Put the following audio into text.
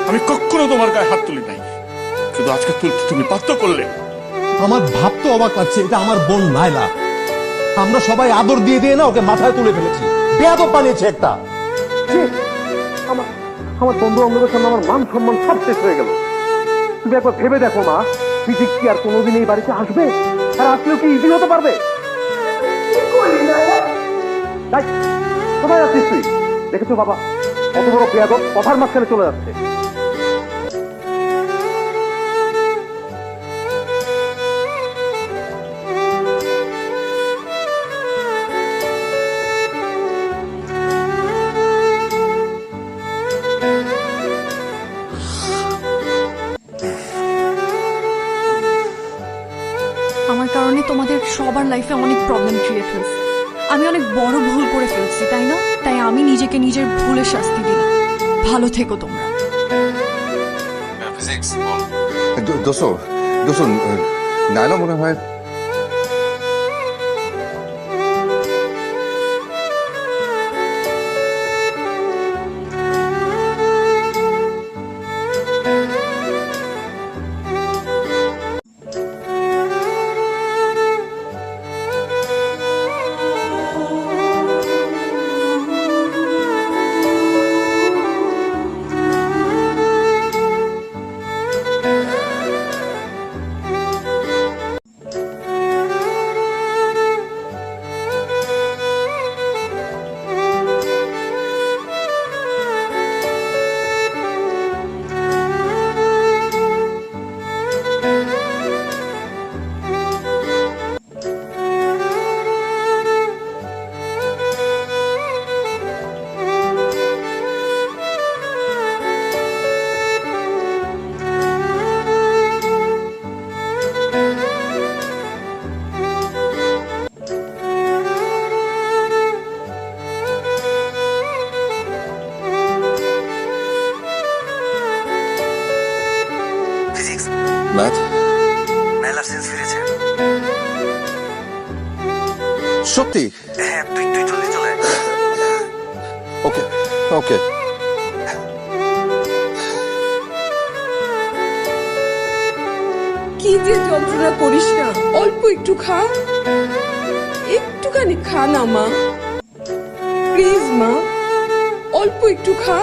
আমি কখনো তোমার গায়ে হাত তুলি নাই, শুধু আজকে তুলতে তুমি বাধ্য করলে। আমার ভাবতে অবাক লাগছে, এটা আমার বোন নাইলা। আমরা সবাই আদর দিয়ে দিয়ে না ওকে মাথায় তুলে ফেলেছি, বেয়াদব বানিয়েছে একটা। আমার আমার বন্ধু বান্ধবের সামনে আমার মান সম্মান সব শেষ হয়ে গেল। তুমি একবার ভেবে দেখো মা, ফিজিক কি আর কোনোদিন এই বাড়িতে আসবে? আর আসলেও কি ইজি হতে পারবে? কোথায় যাচ্ছিস তুই? দেখেছো বাবা, কত বড় বেয়াদব কথার মাঝখানে চলে যাচ্ছে। আমার কারণে তোমাদের সবার লাইফে অনেক প্রবলেম ক্রিয়েট হয়েছে। আমি অনেক বড় ভুল করে ফেলছি, তাই না? তাই আমি নিজেকে নিজের ভুলের শাস্তি দিলাম। ভালো থেকো তোমরা। দোসো নাইলা মনে হয় ম্যাথ নাইলার সেন্স ফিরেছে। সত্যি? হ্যাঁ, তুই জলদি চলে আয়। ওকে ওকে। কি যে যন্ত্রণা করিস না, অল্প একটু খা, একটুখানি খা না মা, প্লিজ মা, অল্প একটু খা।